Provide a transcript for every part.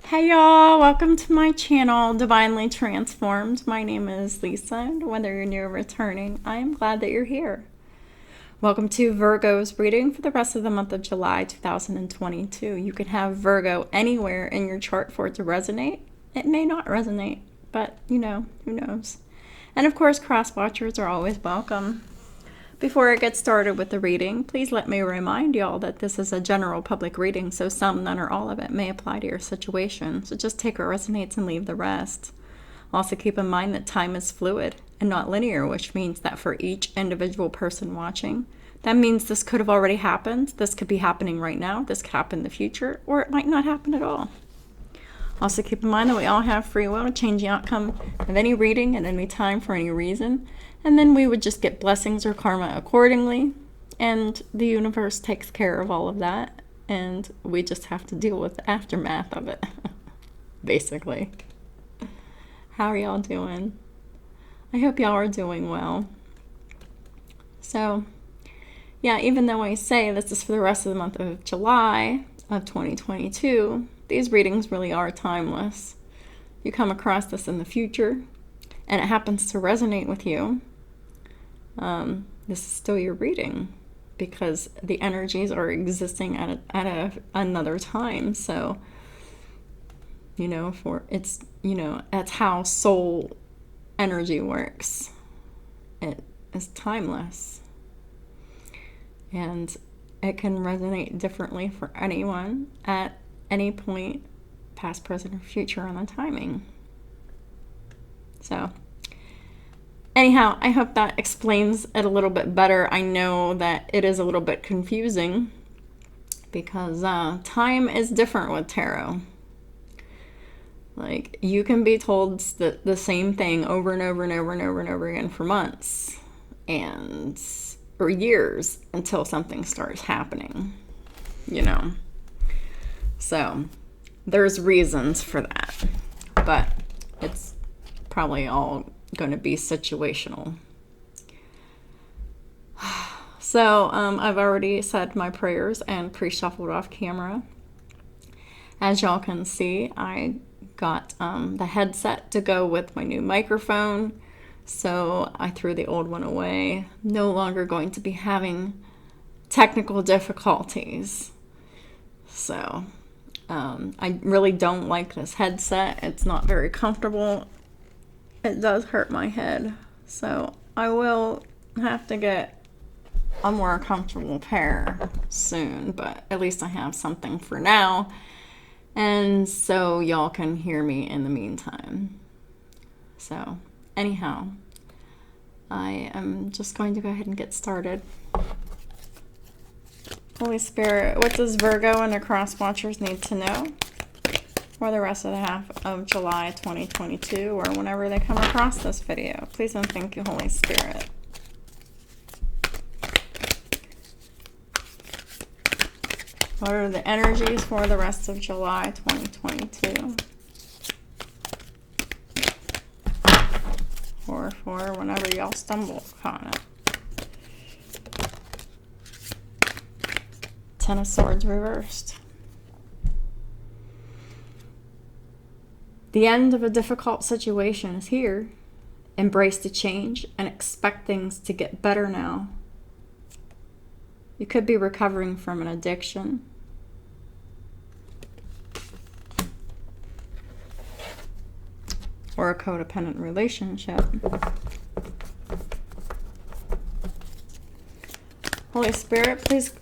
Hey y'all, welcome to my channel, Divinely Transformed. My name is Lisa, and whether you're new or returning, I am glad that you're here. Welcome to Virgo's reading for the rest of the month of July 2022. You can have Virgo anywhere in your chart for it to resonate. It may not resonate, but who knows. And of course, cross-watchers are always welcome. Before I get started with the reading, please let me remind y'all that this is a general public reading, so some, none, or all of it may apply to your situation. So just take what resonates and leave the rest. Also keep in mind that time is fluid and not linear, which means that for each individual person watching, that means this could have already happened, this could be happening right now, this could happen in the future, or it might not happen at all. Also keep in mind that we all have free will to change the outcome of any reading at any time for any reason, and then we would just get blessings or karma accordingly, and the universe takes care of all of that, and we just have to deal with the aftermath of it, basically. How are y'all doing? I hope y'all are doing well. So, yeah, even though I say this is for the rest of the month of July of 2022, these readings really are timeless. You come across this in the future, and it happens to resonate with you, this is still your reading, because the energies are existing at another time. So, that's how soul energy works. It is timeless, and it can resonate differently for anyone at any point, past, present, or future on the timing. So anyhow, I hope that explains it a little bit better. I know that it is a little bit confusing because time is different with tarot. Like, you can be told the same thing over and over and over and over and over again for months or years until something starts happening, So there's reasons for that, but it's probably all going to be situational. So I've already said my prayers and pre-shuffled off camera. As y'all can see, I got the headset to go with my new microphone, so I threw the old one away. No longer going to be having technical difficulties. So I really don't like this headset. It's not very comfortable. It does hurt my head, so I will have to get a more comfortable pair soon, but at least I have something for now, and so y'all can hear me in the meantime. So anyhow, I am just going to go ahead and get started. Holy Spirit, what does Virgo and their cross watchers need to know for the rest of the half of July 2022, or whenever they come across this video? Please and thank you, Holy Spirit. What are the energies for the rest of July 2022? Or for whenever y'all stumble upon it. Ten of Swords reversed. The end of a difficult situation is here. Embrace the change and expect things to get better now. You could be recovering from an addiction. Or a codependent relationship. Holy Spirit, please,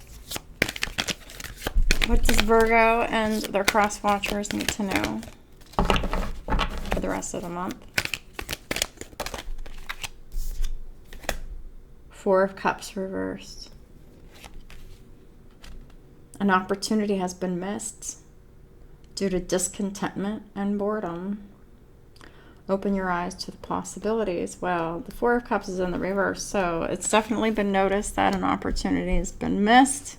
what does Virgo and their cross watchers need to know for the rest of the month? Four of Cups reversed. An opportunity has been missed due to discontentment and boredom. Open your eyes to the possibilities. Well, the Four of Cups is in the reverse, so it's definitely been noticed that an opportunity has been missed.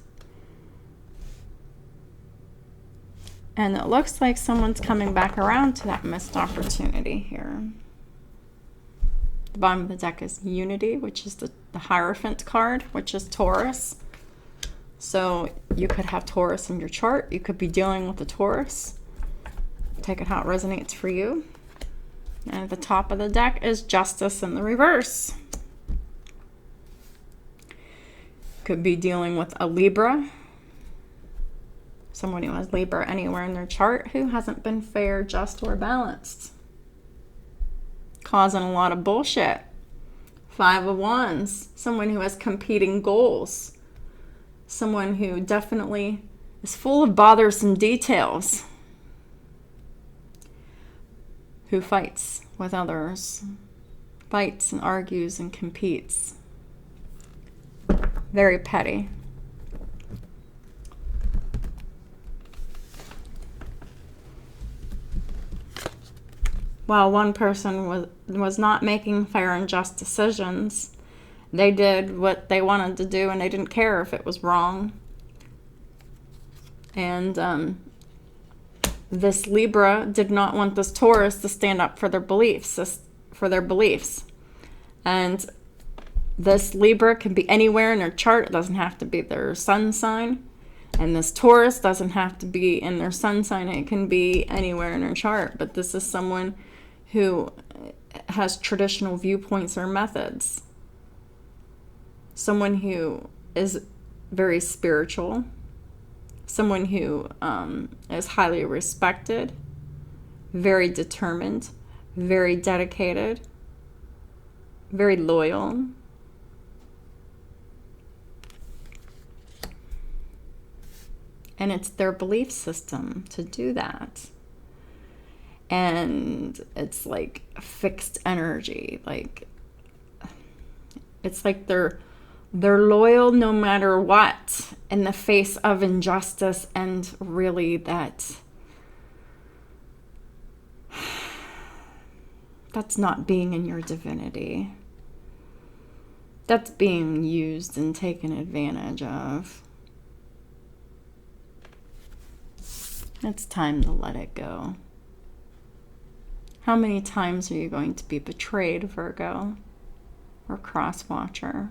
And it looks like someone's coming back around to that missed opportunity here. The bottom of the deck is Unity, which is the Hierophant card, which is Taurus. So you could have Taurus in your chart. You could be dealing with the Taurus. Take it how it resonates for you. And at the top of the deck is Justice in the reverse. Could be dealing with a Libra. Someone who has Libra anywhere in their chart who hasn't been fair, just, or balanced. Causing a lot of bullshit. 5 of Wands. Someone who has competing goals. Someone who definitely is full of bothersome details. Who fights with others, fights and argues and competes. Very petty. While one person was not making fair and just decisions, they did what they wanted to do and they didn't care if it was wrong. And this Libra did not want this Taurus to stand up for their beliefs, And this Libra can be anywhere in their chart. It doesn't have to be their sun sign. And this Taurus doesn't have to be in their sun sign. It can be anywhere in their chart. But this is someone who has traditional viewpoints or methods. Someone who is very spiritual. Someone who is highly respected, very determined, very dedicated, very loyal. And it's their belief system to do that. And it's like fixed energy. Like, it's like they're loyal no matter what in the face of injustice, and really that's not being in your divinity. That's being used and taken advantage of. It's time to let it go. How many times are you going to be betrayed, Virgo, or cross-watcher?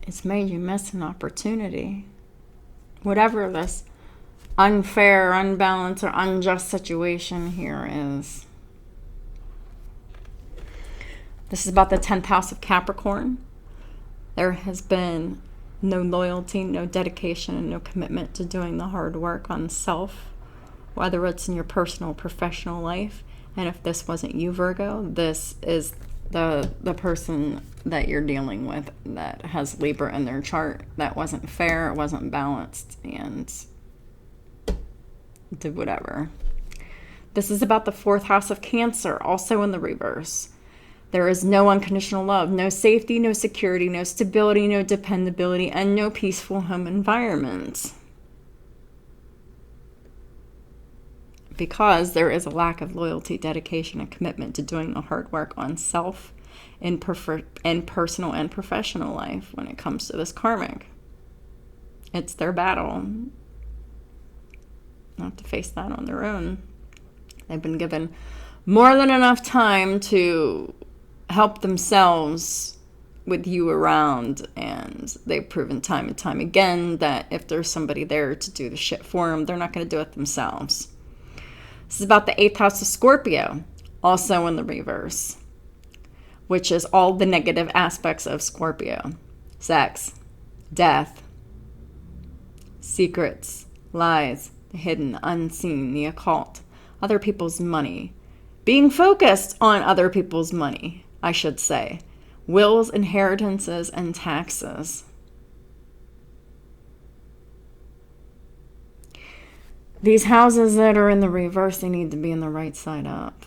It's made you miss an opportunity. Whatever this unfair, unbalanced, or unjust situation here is. This is about the 10th house of Capricorn. There has been no loyalty, no dedication, and no commitment to doing the hard work on self, whether it's in your personal or professional life. And if this wasn't you, Virgo, this is the person that you're dealing with that has Libra in their chart that wasn't fair, it wasn't balanced, and did whatever. This is about the 4th house of Cancer, also in the reverse. There is no unconditional love, no safety, no security, no stability, no dependability, and no peaceful home environment. Because there is a lack of loyalty, dedication, and commitment to doing the hard work on self in personal and professional life when it comes to this karmic. It's their battle. Not to face that on their own. They've been given more than enough time to help themselves with you around, and they've proven time and time again that if there's somebody there to do the shit for them, they're not going to do it themselves. This is about the 8th house of Scorpio, also in the reverse, which is all the negative aspects of Scorpio. Sex, death, secrets, lies, the hidden, the unseen, the occult, other people's money, being focused on other people's money, I should say, wills, inheritances, and taxes. These houses that are in the reverse, they need to be in the right side up.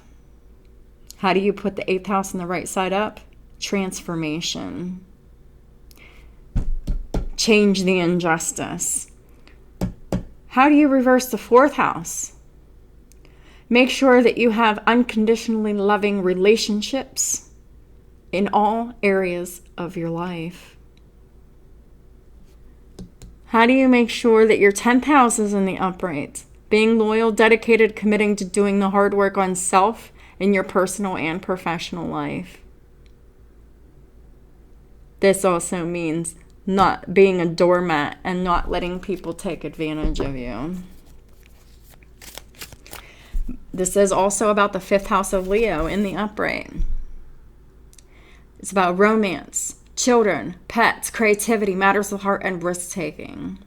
How do you put the 8th house in the right side up? Transformation. Change the injustice. How do you reverse the 4th house? Make sure that you have unconditionally loving relationships in all areas of your life. How do you make sure that your 10th house is in the upright? Being loyal, dedicated, committing to doing the hard work on self in your personal and professional life. This also means not being a doormat and not letting people take advantage of you. This is also about the 5th house of Leo in the upright. It's about romance, children, pets, creativity, matters of the heart, and risk-taking.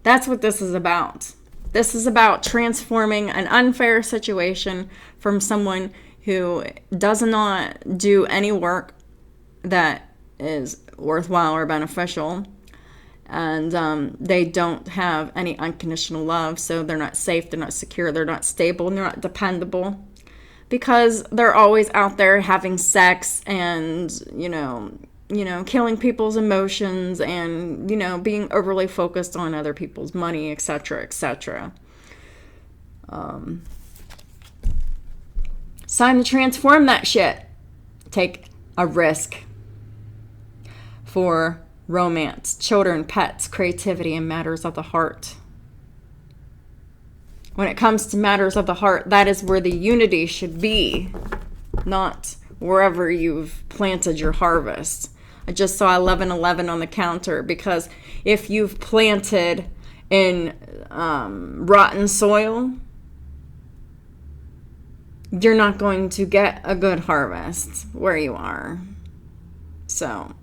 That's what this is about. This is about transforming an unfair situation from someone who does not do any work that is worthwhile or beneficial. And they don't have any unconditional love, so they're not safe, they're not secure, they're not stable, and they're not dependable. Because they're always out there having sex and, killing people's emotions and, being overly focused on other people's money, etc., etc. It's time to transform that shit. Take a risk for romance, children, pets, creativity, and matters of the heart. When it comes to matters of the heart, that is where the unity should be, not wherever you've planted your harvest. I just saw 1111 on the counter, because if you've planted in rotten soil, you're not going to get a good harvest where you are. So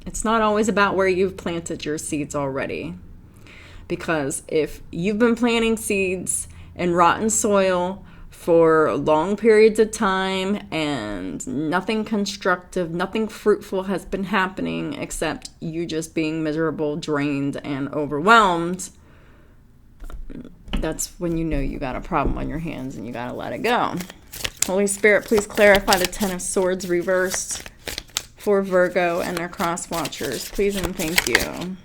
it's not always about where you've planted your seeds already. Because if you've been planting seeds in rotten soil for long periods of time and nothing constructive, nothing fruitful has been happening except you just being miserable, drained, and overwhelmed, that's when you know you got a problem on your hands and you got to let it go. Holy Spirit, please clarify the 10 of Swords reversed for Virgo and their cross watchers. Please and thank you.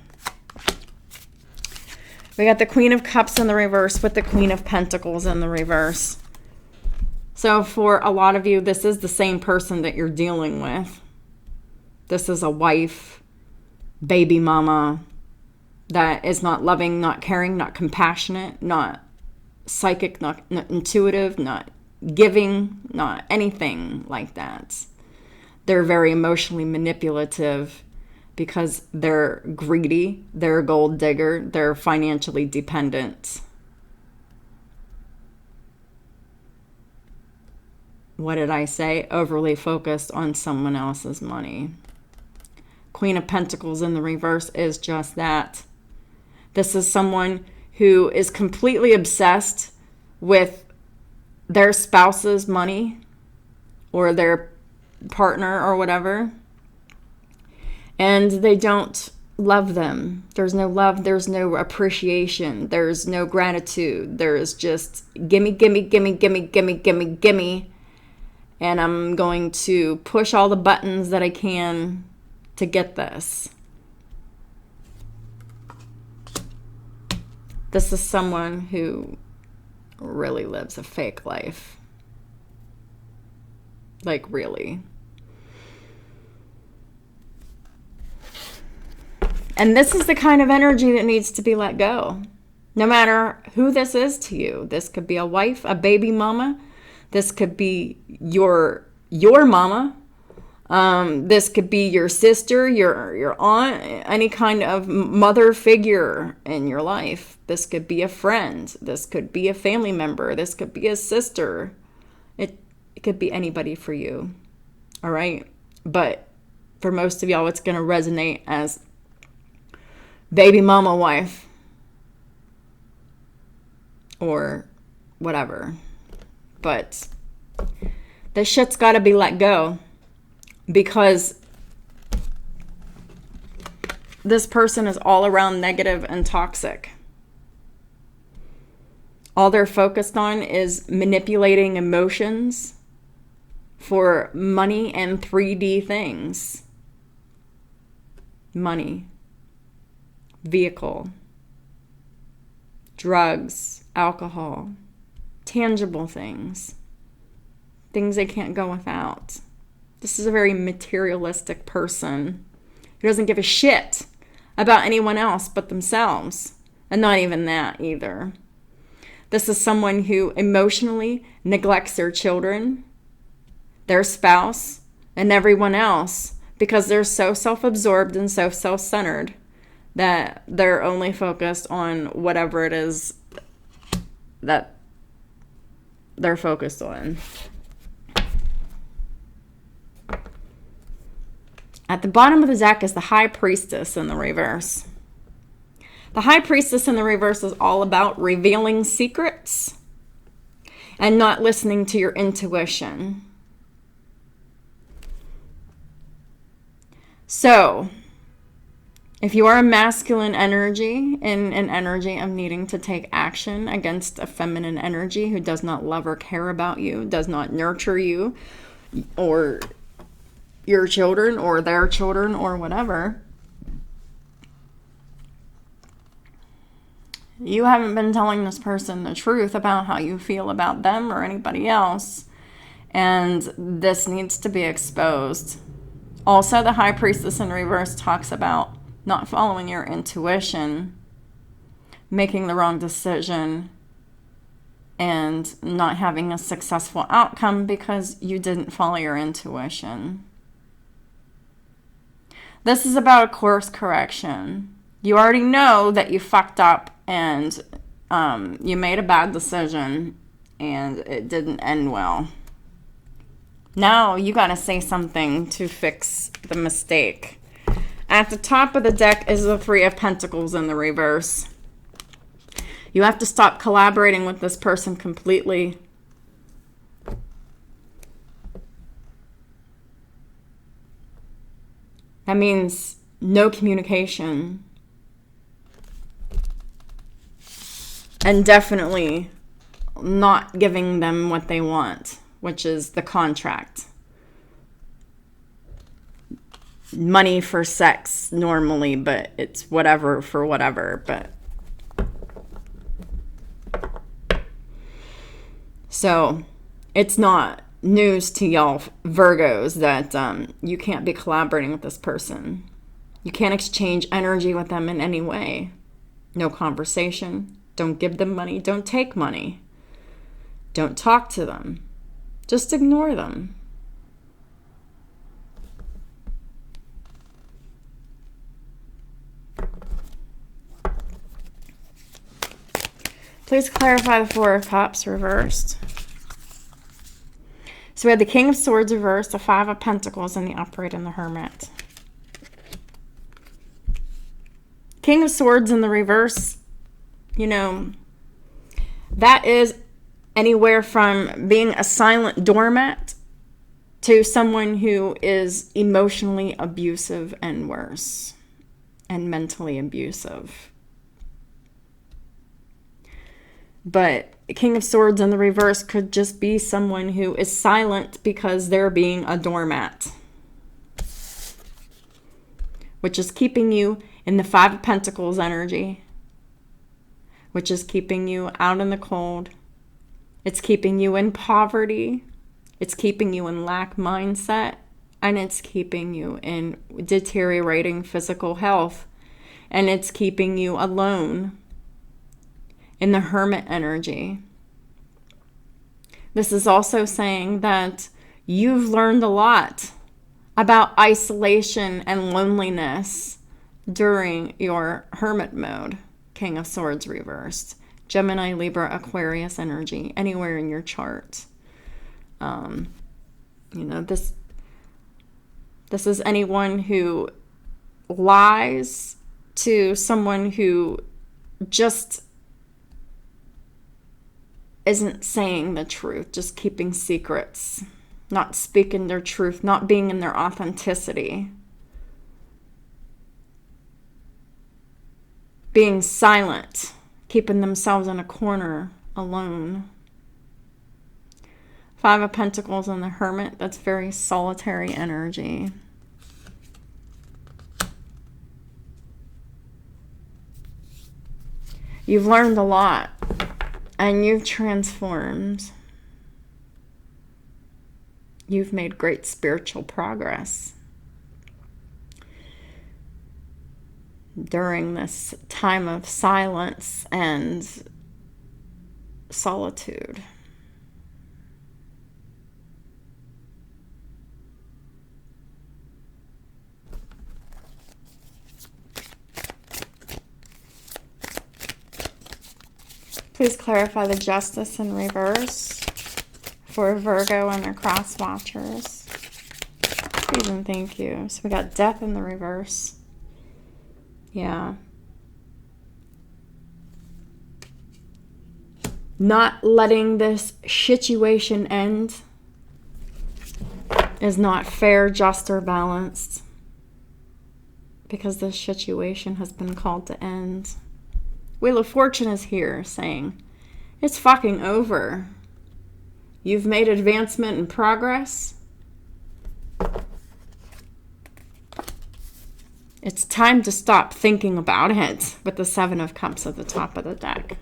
We got the Queen of Cups in the reverse with the Queen of Pentacles in the reverse. So for a lot of you, this is the same person that you're dealing with. This is a wife, baby mama that is not loving, not caring, not compassionate, not psychic, not intuitive, not giving, not anything like that. They're very emotionally manipulative because they're greedy, they're a gold digger, they're financially dependent. What did I say? Overly focused on someone else's money. Queen of Pentacles in the reverse is just that. This is someone who is completely obsessed with their spouse's money or their partner or whatever, and they don't love them. There's no love, there's no appreciation, there's no gratitude, there's just gimme, gimme, gimme, gimme, gimme, gimme, gimme, and I'm going to push all the buttons that I can to get this. This is someone who really lives a fake life. Like, really. And this is the kind of energy that needs to be let go. No matter who this is to you. This could be a wife, a baby mama. This could be your mama. This could be your sister, your aunt, any kind of mother figure in your life. This could be a friend. This could be a family member. This could be a sister. It could be anybody for you. All right? But for most of y'all, it's going to resonate as baby mama wife or whatever. But this shit's got to be let go, because this person is all around negative and toxic. All they're focused on is manipulating emotions for money and 3D things. Money, vehicle, drugs, alcohol, tangible things, things they can't go without. This is a very materialistic person who doesn't give a shit about anyone else but themselves, and not even that either. This is someone who emotionally neglects their children, their spouse, and everyone else because they're so self-absorbed and so self-centered that they're only focused on whatever it is that they're focused on. At the bottom of the deck is the High Priestess in the reverse. The High Priestess in the reverse is all about revealing secrets and not listening to your intuition. So, if you are a masculine energy in an energy of needing to take action against a feminine energy who does not love or care about you, does not nurture you or your children or their children or whatever, you haven't been telling this person the truth about how you feel about them or anybody else, and this needs to be exposed. Also, the High Priestess in reverse talks about not following your intuition, making the wrong decision, and not having a successful outcome because you didn't follow your intuition. This is about a course correction. You already know that you fucked up and you made a bad decision and it didn't end well. Now you got to say something to fix the mistake. At the top of the deck is the Three of Pentacles in the reverse. You have to stop collaborating with this person completely. That means no communication. And definitely not giving them what they want, which is the contract. Money for sex normally, but it's whatever for whatever. But so it's not news to y'all Virgos that you can't be collaborating with this person. You can't exchange energy with them in any way. No conversation. Don't give them money. Don't take money. Don't talk to them. Just ignore them. Please clarify the Four of Cups reversed. So we had the King of Swords reversed, the Five of Pentacles, and the Upright and the Hermit. King of Swords in the reverse, you know, that is anywhere from being a silent doormat to someone who is emotionally abusive and worse, and mentally abusive. But King of Swords in the reverse could just be someone who is silent because they're being a doormat, which is keeping you in the Five of Pentacles energy, which is keeping you out in the cold. It's keeping you in poverty. It's keeping you in lack mindset. And it's keeping you in deteriorating physical health. And it's keeping you alone in the Hermit energy. This is also saying that you've learned a lot about isolation and loneliness during your Hermit mode, King of Swords reversed. Gemini, Libra, Aquarius energy, anywhere in your chart. You know, this is anyone who lies to someone who just isn't saying the truth, just keeping secrets, not speaking their truth, not being in their authenticity, being silent, keeping themselves in a corner alone. Five of Pentacles and the Hermit, that's very solitary energy. You've learned a lot. And you've transformed. You've made great spiritual progress during this time of silence and solitude. Please clarify the Justice in reverse for Virgo and their cross watchers. Please and thank you. So we got Death in the reverse. Yeah. Not letting this situation end is not fair, just, or balanced. Because this situation has been called to end. Wheel of Fortune is here saying, it's fucking over. You've made advancement and progress. It's time to stop thinking about it with the Seven of Cups at the top of the deck.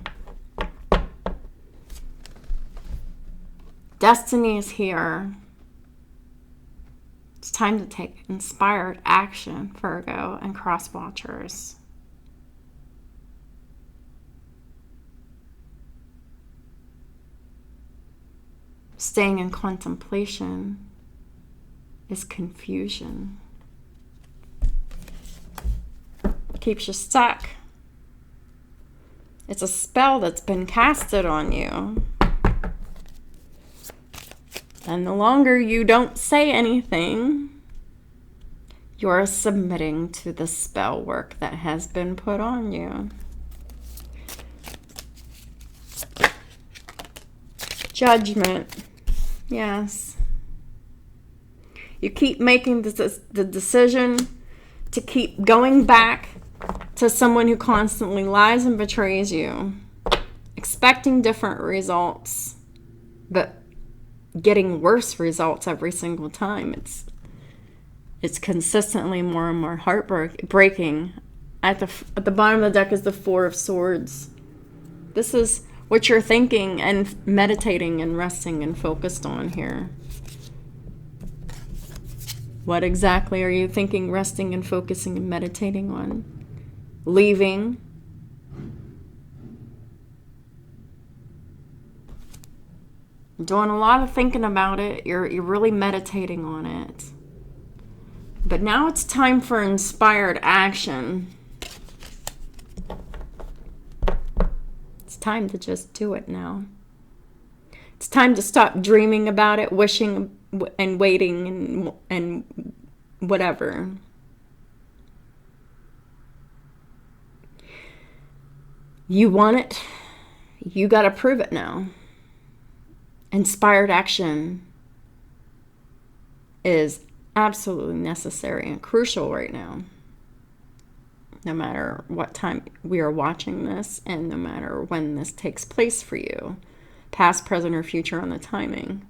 Destiny is here. It's time to take inspired action, Virgo and cross watchers. Staying in contemplation is confusion. Keeps you stuck. It's a spell that's been casted on you. And the longer you don't say anything, you're submitting to the spell work that has been put on you. Judgment. Yes. You keep making the decision to keep going back to someone who constantly lies and betrays you, expecting different results, but getting worse results every single time. It's consistently more and more heartbreaking. At the bottom of the deck is the Four of Swords. This is what you're thinking and meditating and resting and focused on here. What exactly are you thinking, resting and focusing and meditating on? Leaving. Doing a lot of thinking about it. You're really meditating on it. But now it's time for inspired action. It's time to just do it now. It's time to stop dreaming about it, wishing and waiting and whatever. You want it, you got to prove it now. Inspired action is absolutely necessary and crucial right now. No matter what time we are watching this and no matter when this takes place for you, past, present, or future on the timing.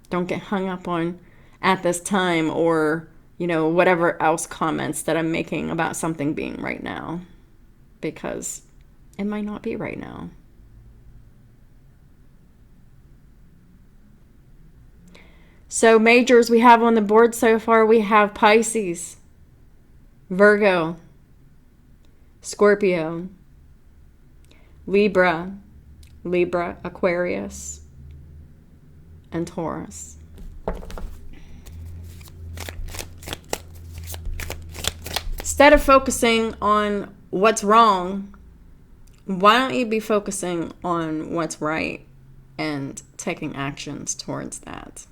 Don't get hung up on at this time or, whatever else comments that I'm making about something being right now, because it might not be right now. So majors we have on the board so far, we have Pisces, Virgo, Scorpio, Libra, Aquarius, and Taurus. Instead of focusing on what's wrong, why don't you be focusing on what's right and taking actions towards that?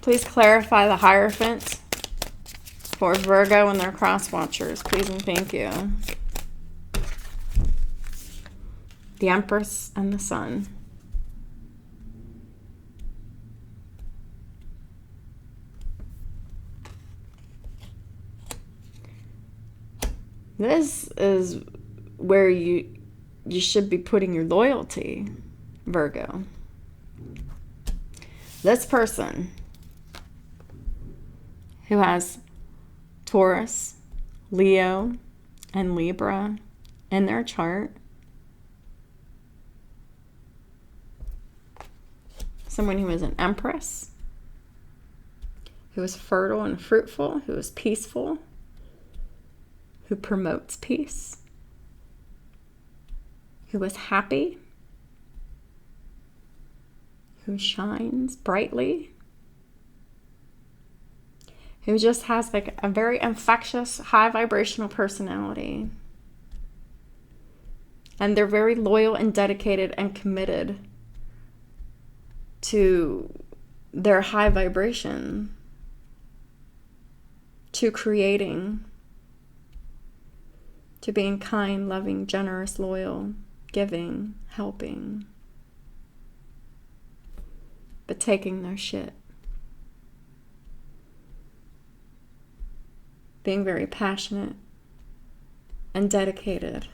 Please clarify the Hierophant for Virgo and their cross watchers. Please and thank you. The Empress and the Sun. This is where you should be putting your loyalty, Virgo. This person who has Taurus, Leo, and Libra in their chart. Someone who is an Empress, who is fertile and fruitful, who is peaceful, who promotes peace, who is happy, who shines brightly, who just has like a very infectious, high vibrational personality. And they're very loyal and dedicated and committed to their high vibration, to creating, to being kind, loving, generous, loyal, giving, helping, but taking their shit. Being very passionate and dedicated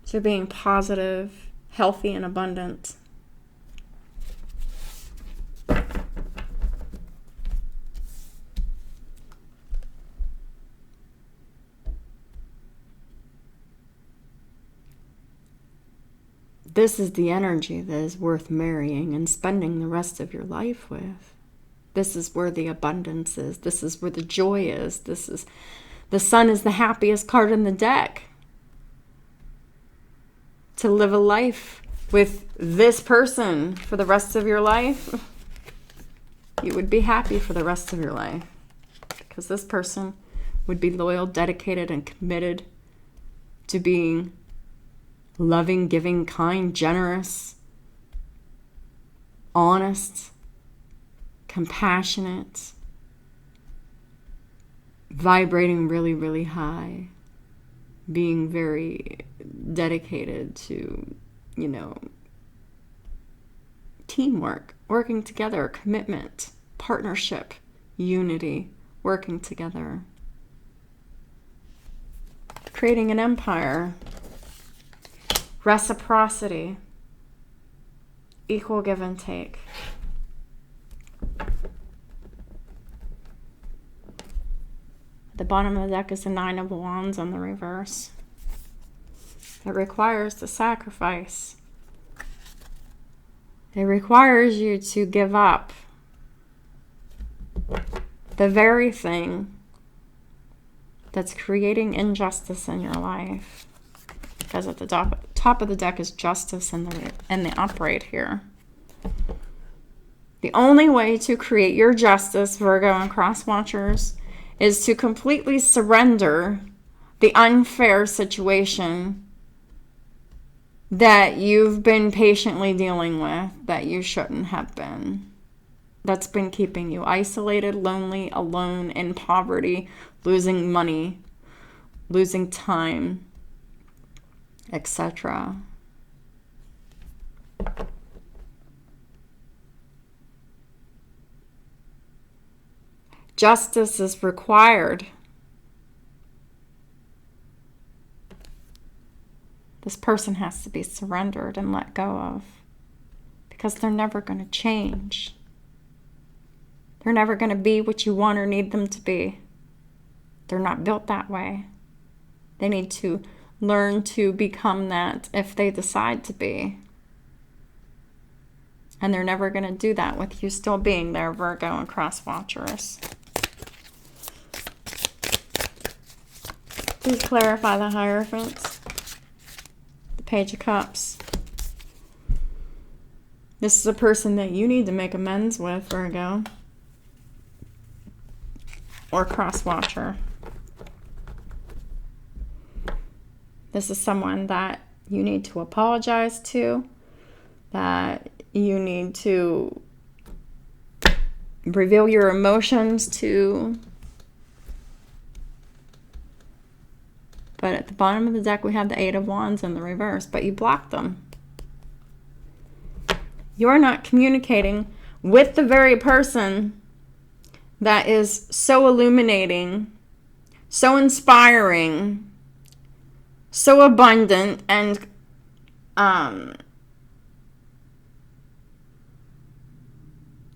to being positive, healthy, and abundant. This is the energy that is worth marrying and spending the rest of your life with. This is where the abundance is. This is where the joy is. The sun is the happiest card in the deck. To live a life with this person for the rest of your life, you would be happy for the rest of your life. Because this person would be loyal, dedicated, and committed to being loving, giving, kind, generous, honest, compassionate, vibrating really, really high, being very dedicated to, teamwork, working together, commitment, partnership, unity, working together, creating an empire, reciprocity, equal give and take. The bottom of the deck is the Nine of Wands on the reverse. It requires the sacrifice. It requires you to give up the very thing that's creating injustice in your life. Because at the top of the deck is justice in the upright here. The only way to create your justice, Virgo and cross watchers, is to completely surrender the unfair situation that you've been patiently dealing with that you shouldn't have been. That's been keeping you isolated, lonely, alone, in poverty, losing money, losing time, etc. Justice is required. This person has to be surrendered and let go of, because they're never going to change. They're never going to be what you want or need them to be. They're not built that way. They need to learn to become that if they decide to be. And they're never going to do that with you still being there, Virgo and cross watchers. Please clarify the Hierophant. The Page of Cups. This is a person that you need to make amends with, Virgo. Or cross watcher. This is someone that you need to apologize to, that you need to reveal your emotions to. But at the bottom of the deck, we have the Eight of Wands in the reverse, but you blocked them. You're not communicating with the very person that is so illuminating, so inspiring, so abundant, and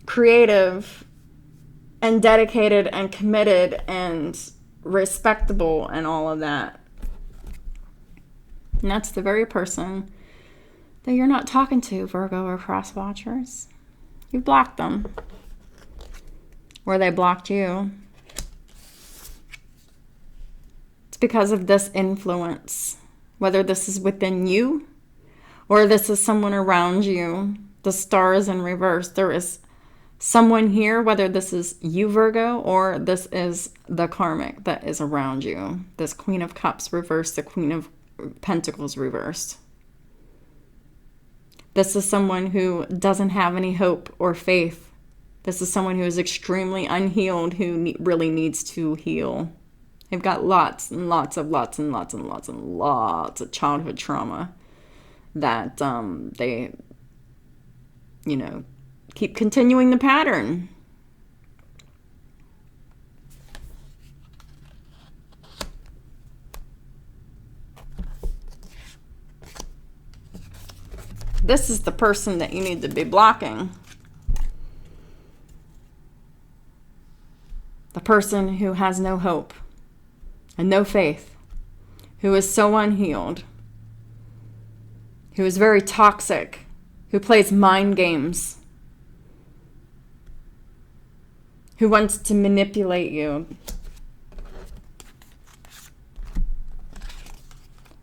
creative, and dedicated, and committed, and respectable, and all of that. And that's the very person that you're not talking to, Virgo or cross watchers. You blocked them. Or they blocked you. It's because of this influence. Whether this is within you or this is someone around you. The star is in reverse. There is Someone here, whether this is you, Virgo, or this is the karmic that is around you. This Queen of Cups reversed, the Queen of Pentacles reversed. This is someone who doesn't have any hope or faith. This is someone who is extremely unhealed, who really needs to heal. They've got lots and lots of childhood trauma that they, keep continuing the pattern. This is the person that you need to be blocking. The person who has no hope and no faith, who is so unhealed, who is very toxic, who plays mind games, who wants to manipulate you.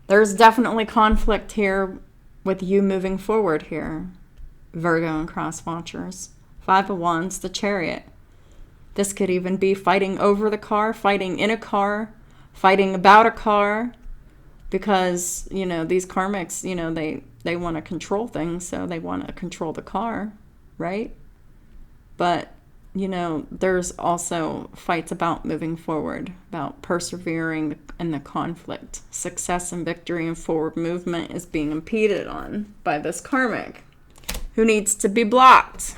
There's definitely conflict here with you moving forward here, Virgo and cross watchers. 5 of Wands, the Chariot. This could even be fighting over the car, fighting in a car, fighting about a car, because, these karmics, they want to control things, so they want to control the car, right? But, there's also fights about moving forward, about persevering in the conflict. Success and victory and forward movement is being impeded on by this karmic, who needs to be blocked.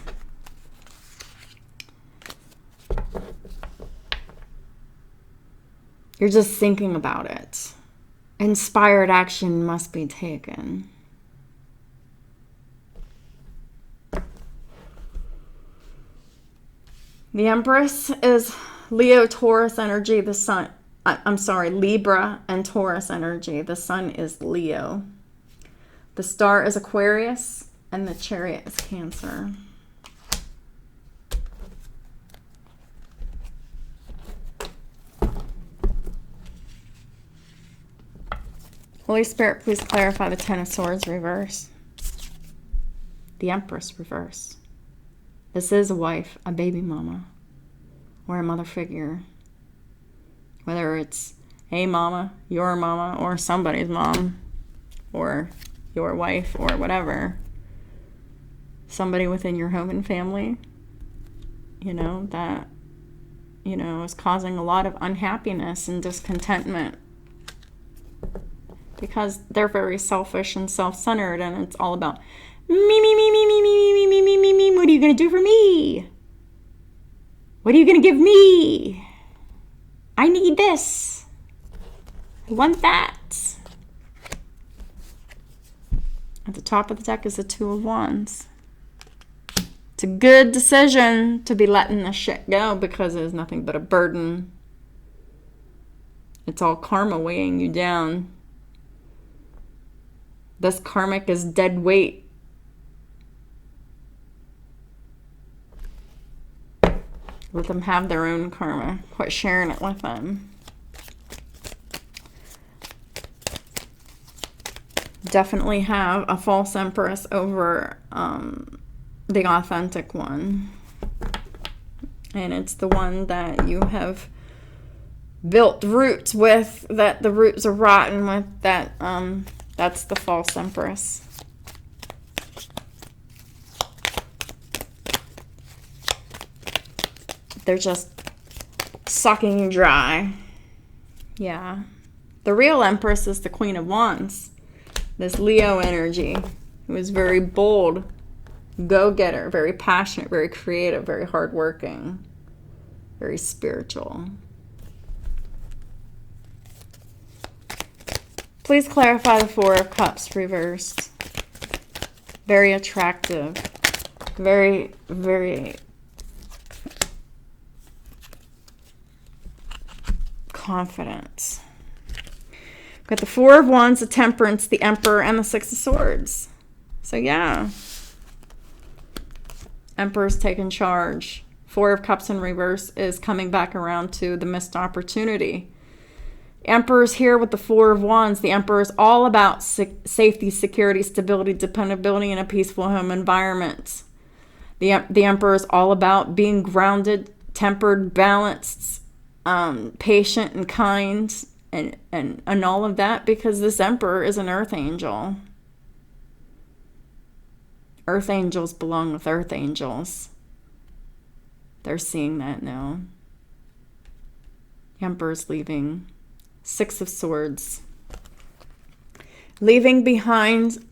You're just thinking about it. Inspired action must be taken. The Empress is Leo, Taurus energy. The Sun, Libra and Taurus energy. The Sun is Leo. The Star is Aquarius, and the Chariot is Cancer. Holy Spirit, please clarify the Ten of Swords reverse. The Empress reverse. This is a wife, a baby mama, or a mother figure. Whether it's a mama, your mama, or somebody's mom, or your wife, or whatever. Somebody within your home and family, that, is causing a lot of unhappiness and discontentment. Because they're very selfish and self-centered, and it's all about me, me, me, me, me, me, me, me, me, me, me. What are you going to do for me? What are you going to give me? I need this. I want that. At the top of the deck is the Two of Wands. It's a good decision to be letting this shit go, because it is nothing but a burden. It's all karma weighing you down. This karmic is dead weight. Let them have their own karma. Quit sharing it with them. Definitely have a false empress over the authentic one. And it's the one that you have built roots with, that the roots are rotten with, that's the false empress. They're just sucking you dry. Yeah. The real empress is the Queen of Wands. This Leo energy, who is very bold, go-getter, very passionate, very creative, very hardworking, very spiritual. Please clarify the Four of Cups reversed. Very attractive. Very, very confident. Got the Four of Wands, the Temperance, the Emperor, and the Six of Swords. So yeah. Emperor's taking charge. Four of Cups in reverse is coming back around to the missed opportunity. Emperor's here with the Four of Wands. The Emperor is all about safety, security, stability, dependability, and a peaceful home environment. The Emperor is all about being grounded, tempered, balanced, patient and kind, and all of that, because this Emperor is an Earth Angel. Earth Angels belong with Earth Angels. They're seeing that now. The Emperor's leaving. Six of Swords. Leaving behind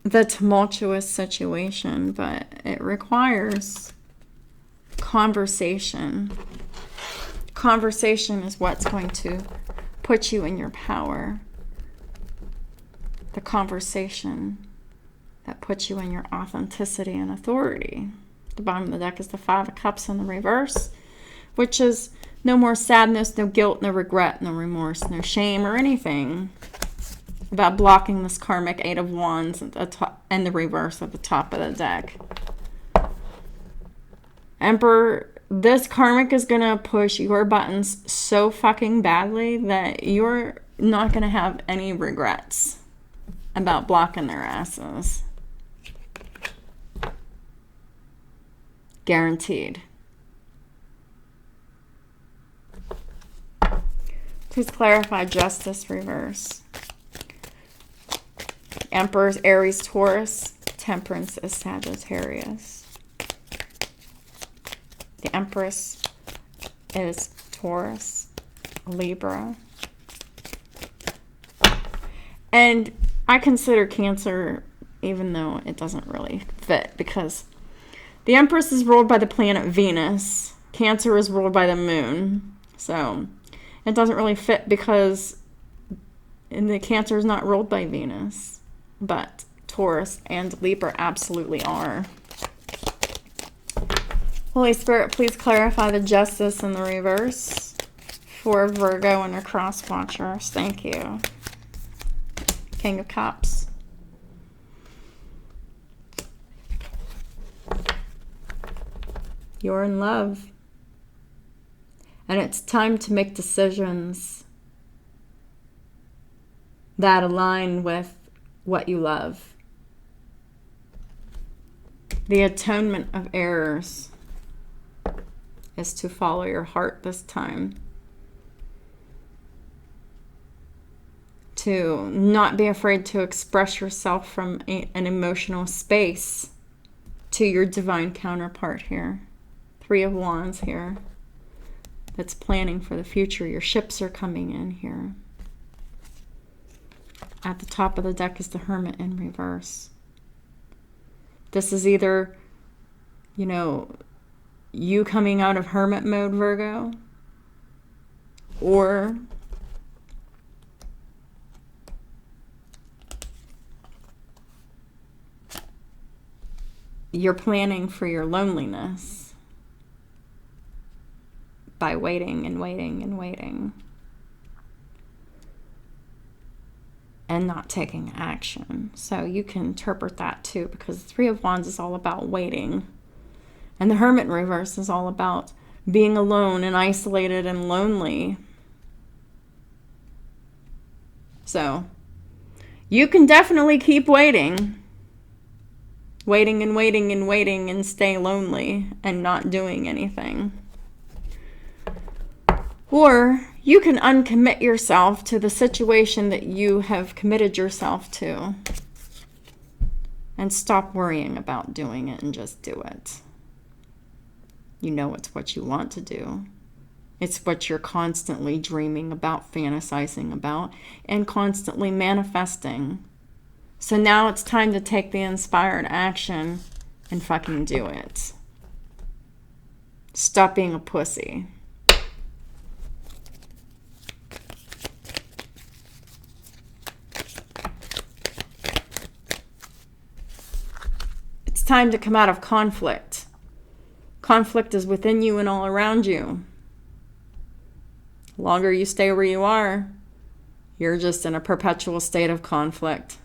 the tumultuous situation, but it requires conversation. Conversation is what's going to put you in your power. The conversation that puts you in your authenticity and authority. The bottom of the deck is the Five of Cups in the reverse, which is no more sadness, no guilt, no regret, no remorse, no shame or anything about blocking this karmic Eight of Wands at the top, and the reverse at the top of the deck. Emperor, this karmic is going to push your buttons so fucking badly that you're not going to have any regrets about blocking their asses. Guaranteed. Please clarify Justice Reverse. Emperor's Aries, Taurus. Temperance is Sagittarius. The Empress is Taurus, Libra. And I consider Cancer, even though it doesn't really fit, because the Empress is ruled by the planet Venus. Cancer is ruled by the moon. So it doesn't really fit because the Cancer is not ruled by Venus. But Taurus and Libra absolutely are. Holy Spirit, please clarify the Justice in the reverse for Virgo and her cross watchers. Thank you. King of Cups. You're in love. And it's time to make decisions that align with what you love. The atonement of errors is to follow your heart this time. To not be afraid to express yourself from an emotional space to your divine counterpart here. Three of Wands here. That's planning for the future. Your ships are coming in here. At the top of the deck is the Hermit in reverse. This is either, you coming out of hermit mode, Virgo, or you're planning for your loneliness by waiting and waiting and waiting and not taking action. So you can interpret that too, because the Three of Wands is all about waiting. And the Hermit in reverse is all about being alone and isolated and lonely. So you can definitely keep waiting. Waiting and waiting and waiting and stay lonely and not doing anything. Or you can uncommit yourself to the situation that you have committed yourself to and stop worrying about doing it and just do it. You know it's what you want to do. It's what you're constantly dreaming about, fantasizing about, and constantly manifesting. So now it's time to take the inspired action and fucking do it. Stop being a pussy. It's time to come out of conflict. Conflict is within you and all around you. The longer you stay where you are, you're just in a perpetual state of conflict.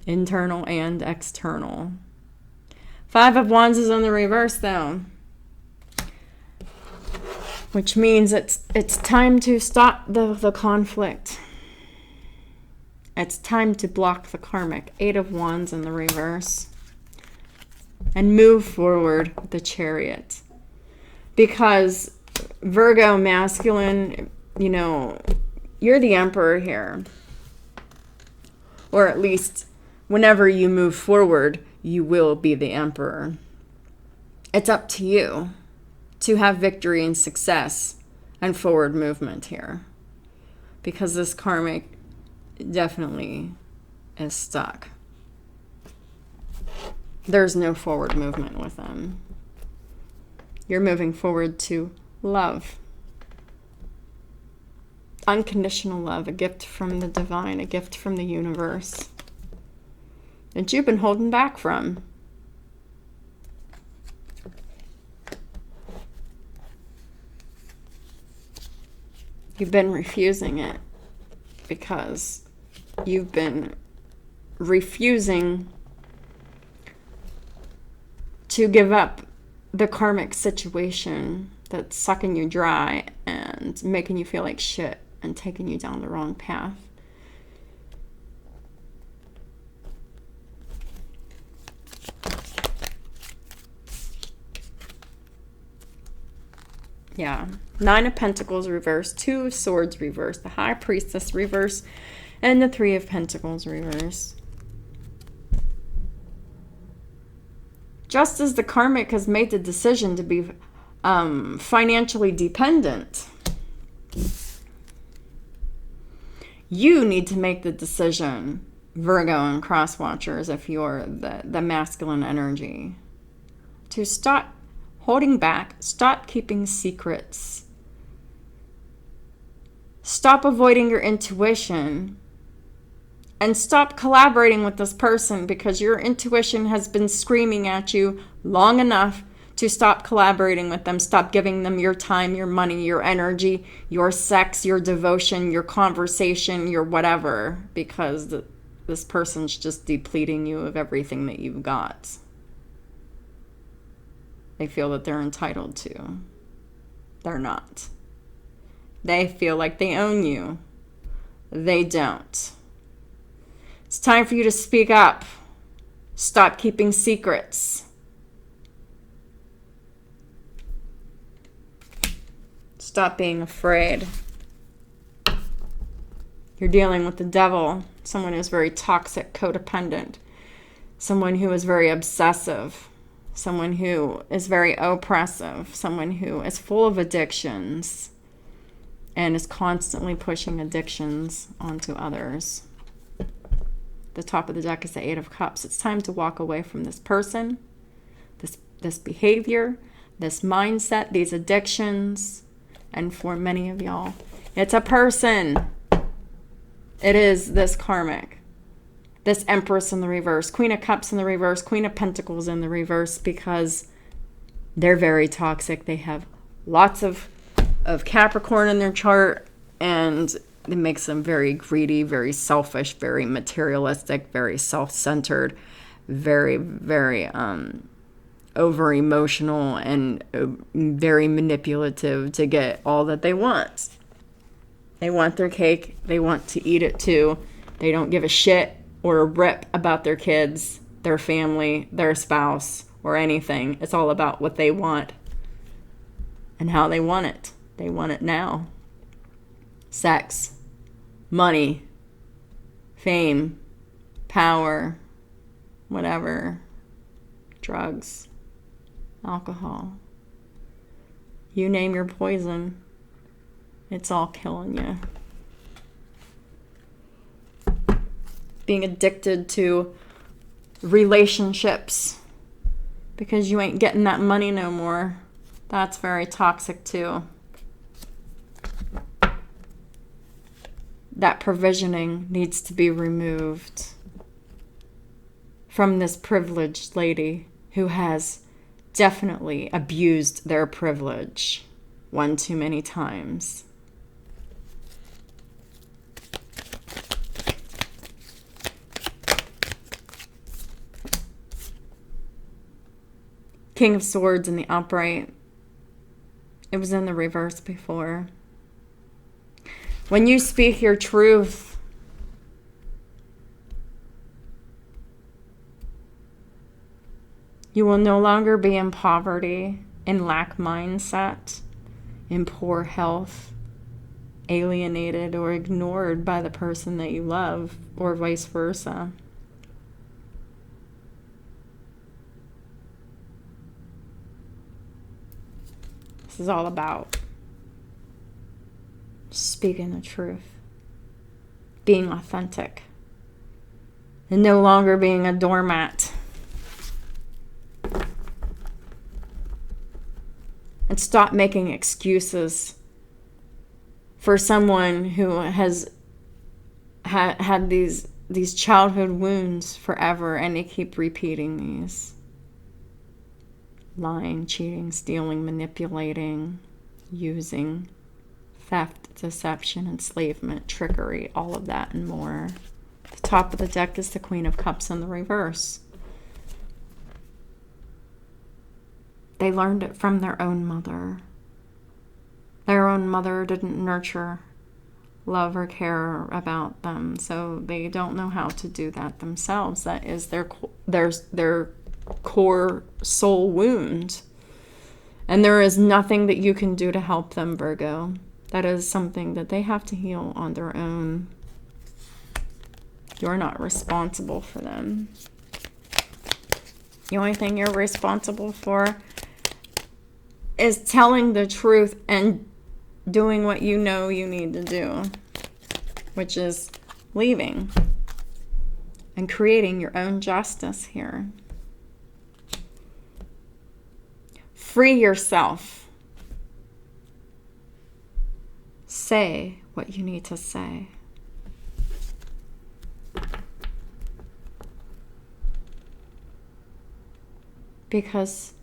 Internal and external. Five of Wands is in the reverse though, which means it's time to stop the conflict. It's time to block the karmic. Eight of Wands in the reverse. and move forward with the Chariot. Because Virgo masculine, you're the Emperor here. Or at least whenever you move forward, you will be the Emperor. It's up to you to have victory and success and forward movement here. Because this karmic definitely is stuck. There's no forward movement with them. You're moving forward to love. Unconditional love, a gift from the divine, a gift from the universe that you've been holding back from. You've been refusing it because you've been refusing to give up the karmic situation that's sucking you dry and making you feel like shit and taking you down the wrong path. Yeah. 9 of Pentacles reverse, 2 of Swords reverse, the High Priestess reverse, and the 3 of Pentacles reverse. Just as the karmic has made the decision to be financially dependent, you need to make the decision, Virgo and cross watchers, if you're the masculine energy, to stop holding back, stop keeping secrets, stop avoiding your intuition, and stop collaborating with this person because your intuition has been screaming at you long enough to stop collaborating with them. Stop giving them your time, your money, your energy, your sex, your devotion, your conversation, your whatever, because this person's just depleting you of everything that you've got. They feel that they're entitled to. They're not. They feel like they own you. They don't. It's time for you to speak up. Stop keeping secrets. Stop being afraid. You're dealing with the devil, someone who's very toxic, codependent, someone who is very obsessive, someone who is very oppressive, someone who is full of addictions and is constantly pushing addictions onto others. The top of the deck is the 8 of Cups. It's time to walk away from this person, this behavior, this mindset, these addictions. And for many of y'all, it's a person. It is this karmic. This Empress in the reverse, Queen of Cups in the reverse, Queen of Pentacles in the reverse, because they're very toxic. They have lots of Capricorn in their chart, and it makes them very greedy, very selfish, very materialistic, very self-centered, very, very over emotional, and very manipulative to get all that they want. They want their cake. They want to eat it too. They don't give a shit or a rip about their kids, their family, their spouse, or anything. It's all about what they want and how they want it. They want it now. Sex, money, fame, power, whatever, drugs, alcohol. You name your poison, it's all killing you. Being addicted to relationships because you ain't getting that money no more. That's very toxic too. That provisioning needs to be removed from this privileged lady who has definitely abused their privilege one too many times. King of Swords in the upright. It was in the reverse before. When you speak your truth, You will no longer be in poverty, in lack mindset, in poor health, alienated or ignored by the person that you love, or vice versa. This is all about speaking the truth, being authentic, and no longer being a doormat. And stop making excuses for someone who has had these childhood wounds forever, and they keep repeating these. Lying, cheating, stealing, manipulating, using, theft, deception, enslavement, trickery, all of that and more. The top of the deck is the Queen of Cups in the reverse. They learned it from their own mother. Their own mother didn't nurture, love, or care about them, so they don't know how to do that themselves. That is their core soul wound. And there is nothing that you can do to help them, Virgo. That is something that they have to heal on their own. You're not responsible for them. The only thing you're responsible for is telling the truth and doing what you know you need to do, which is leaving and creating your own justice here. Free yourself. Say what you need to say. Because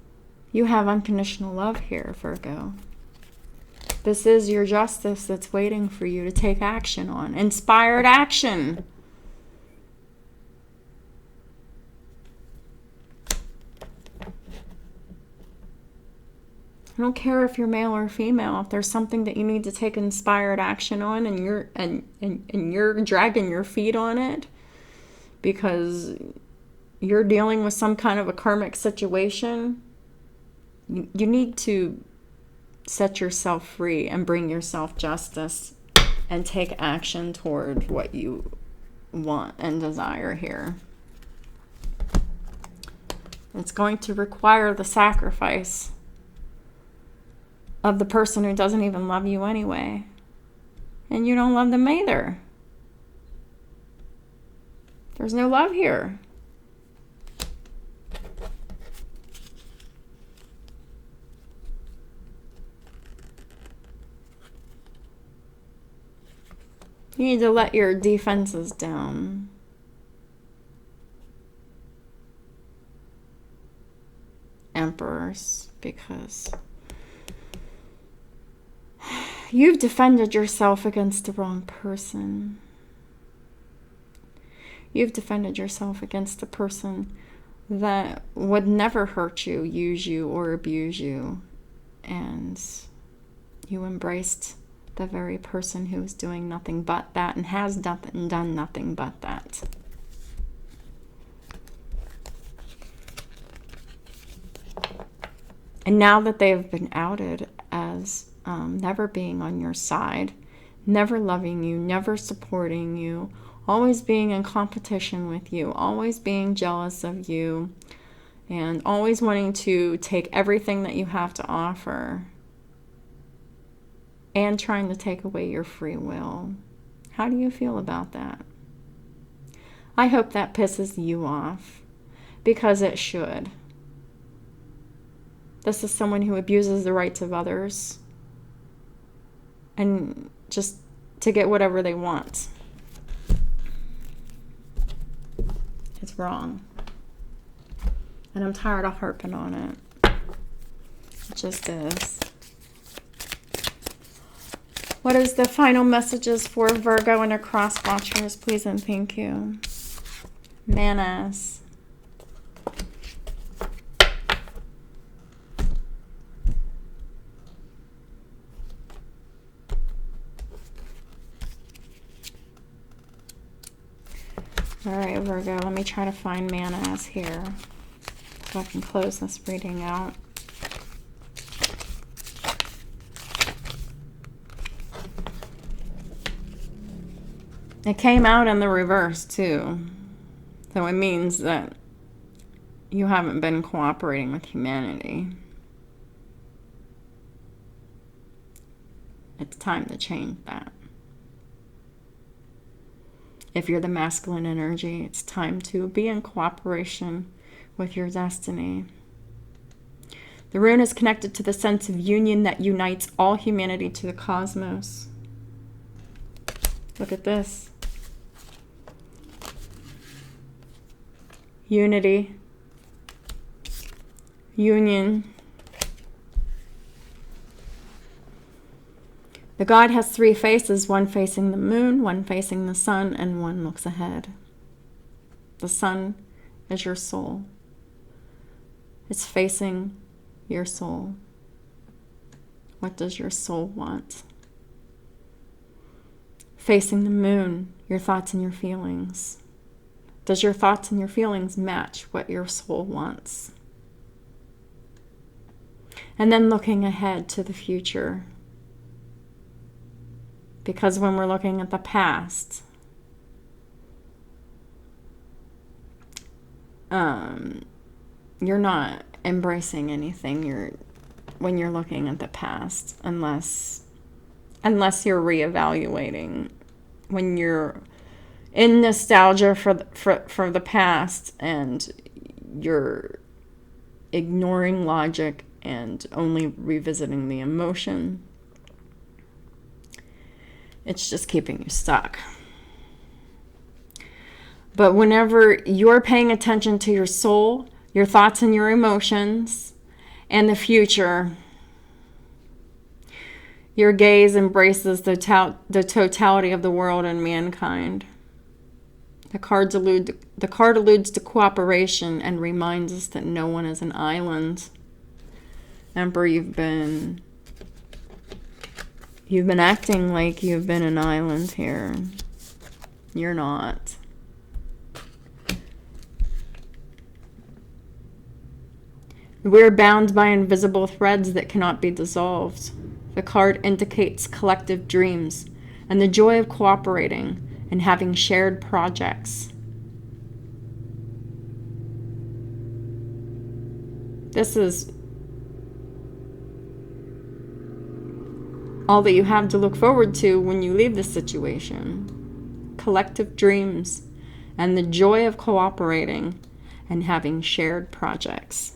you have unconditional love here, Virgo. This is your justice that's waiting for you to take action on. Inspired action. I don't care if you're male or female. If there's something that you need to take inspired action on, and you're dragging your feet on it because you're dealing with some kind of a karmic situation, you need to set yourself free and bring yourself justice and take action toward what you want and desire here. It's going to require the sacrifice of the person who doesn't even love you anyway. And you don't love them either. There's no love here. You need to let your defenses down. Empress, because you've defended yourself against the wrong person. You've defended yourself against the person that would never hurt you, use you, or abuse you. And you embraced the very person who is doing nothing but that and has done nothing but that. And now that they have been outed as never being on your side, never loving you, never supporting you, always being in competition with you, always being jealous of you, and always wanting to take everything that you have to offer, and trying to take away your free will. How do you feel about that? I hope that pisses you off, because it should. This is someone who abuses the rights of others and just to get whatever they want. It's wrong. And I'm tired of harping on it. It just is. What is the final messages for Virgo and their cross watchers, please and thank you? Manas. All right, Virgo, let me try to find Manas here. So I can close this reading out. It came out in the reverse too. So it means that you haven't been cooperating with humanity. It's time to change that. If you're the masculine energy, it's time to be in cooperation with your destiny. The rune is connected to the sense of union that unites all humanity to the cosmos. Look at this. Unity. Union. The god has 3 faces, one facing the moon, one facing the sun, and one looks ahead. The sun is your soul. It's facing your soul. What does your soul want? Facing the moon, your thoughts and your feelings. Does your thoughts and your feelings match what your soul wants? And then looking ahead to the future. Because when we're looking at the past, you're not embracing anything when you're looking at the past, unless you're reevaluating. When you're in nostalgia for the past and you're ignoring logic and only revisiting the emotion, it's just keeping you stuck. But whenever you're paying attention to your soul, your thoughts and your emotions, and the future, your gaze embraces the totality of the world and mankind. The card alludes to cooperation and reminds us that no one is an island. Emperor, you've been acting like you've been an island here. You're not. We're bound by invisible threads that cannot be dissolved. The card indicates collective dreams and the joy of cooperating and having shared projects. This is all that you have to look forward to when you leave this situation. Collective dreams and the joy of cooperating and having shared projects.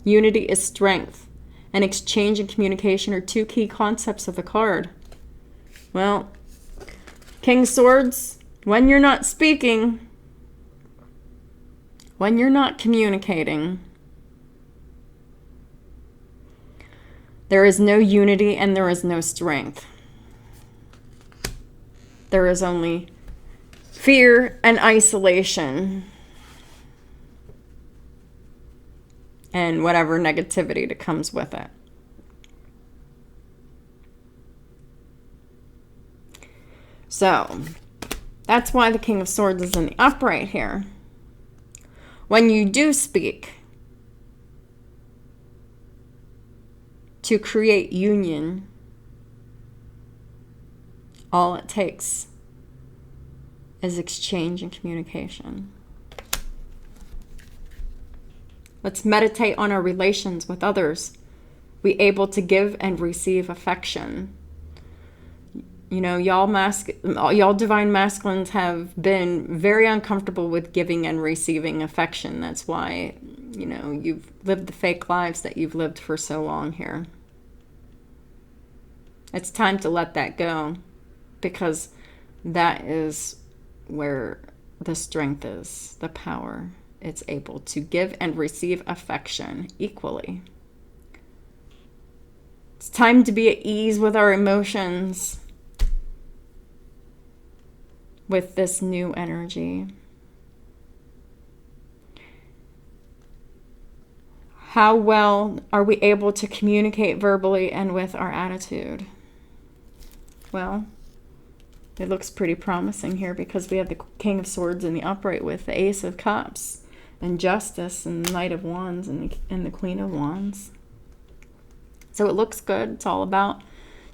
Unity is strength, and exchange and communication are 2 key concepts of the card. Well, King Swords, when you're not speaking, when you're not communicating, there is no unity and there is no strength. There is only fear and isolation and whatever negativity that comes with it. So, that's why the King of Swords is in the upright here. When you do speak to create union, all it takes is exchange and communication. Let's meditate on our relations with others. Be able to give and receive affection. You know, y'all divine masculines have been very uncomfortable with giving and receiving affection. That's why, you know, you've lived the fake lives that you've lived for so long here. It's time to let that go, because that is where the strength is, the power. It's able to give and receive affection equally. It's time to be at ease with our emotions with this new energy. How well are we able to communicate verbally and with our attitude? Well, it looks pretty promising here because we have the King of Swords in the upright with the Ace of Cups. and Justice and the Knight of Wands and the Queen of Wands. So it looks good. It's all about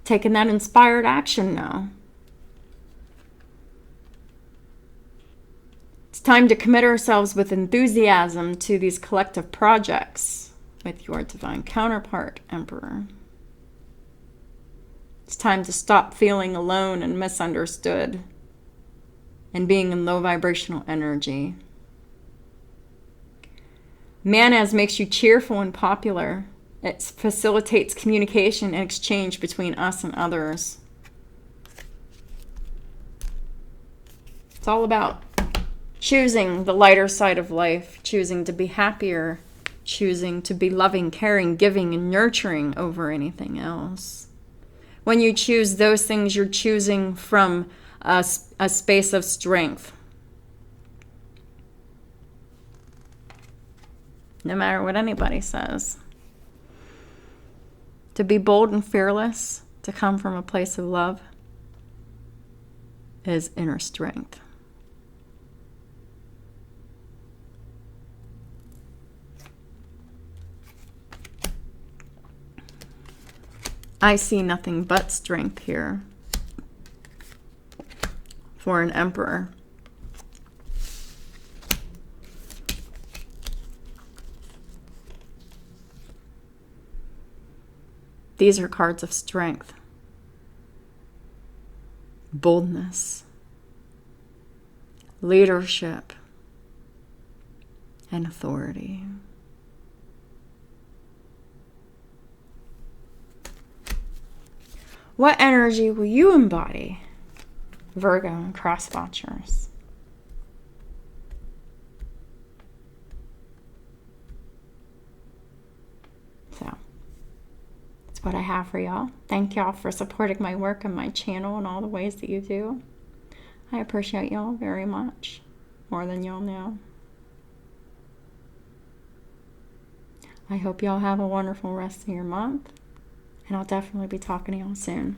taking that inspired action now. It's time to commit ourselves with enthusiasm to these collective projects with your divine counterpart, Emperor. It's time to stop feeling alone and misunderstood and being in low vibrational energy. Manas makes you cheerful and popular. It facilitates communication and exchange between us and others. It's all about choosing the lighter side of life, choosing to be happier, choosing to be loving, caring, giving, and nurturing over anything else. When you choose those things, you're choosing from a space of strength. No matter what anybody says. To be bold and fearless, to come from a place of love, is inner strength. I see nothing but strength here for an emperor. These are cards of strength, boldness, leadership, and authority. What energy will you embody, Virgo and cross-watchers? So, that's what I have for y'all. Thank y'all for supporting my work and my channel in all the ways that you do. I appreciate y'all very much, more than y'all know. I hope y'all have a wonderful rest of your month. And I'll definitely be talking to y'all soon.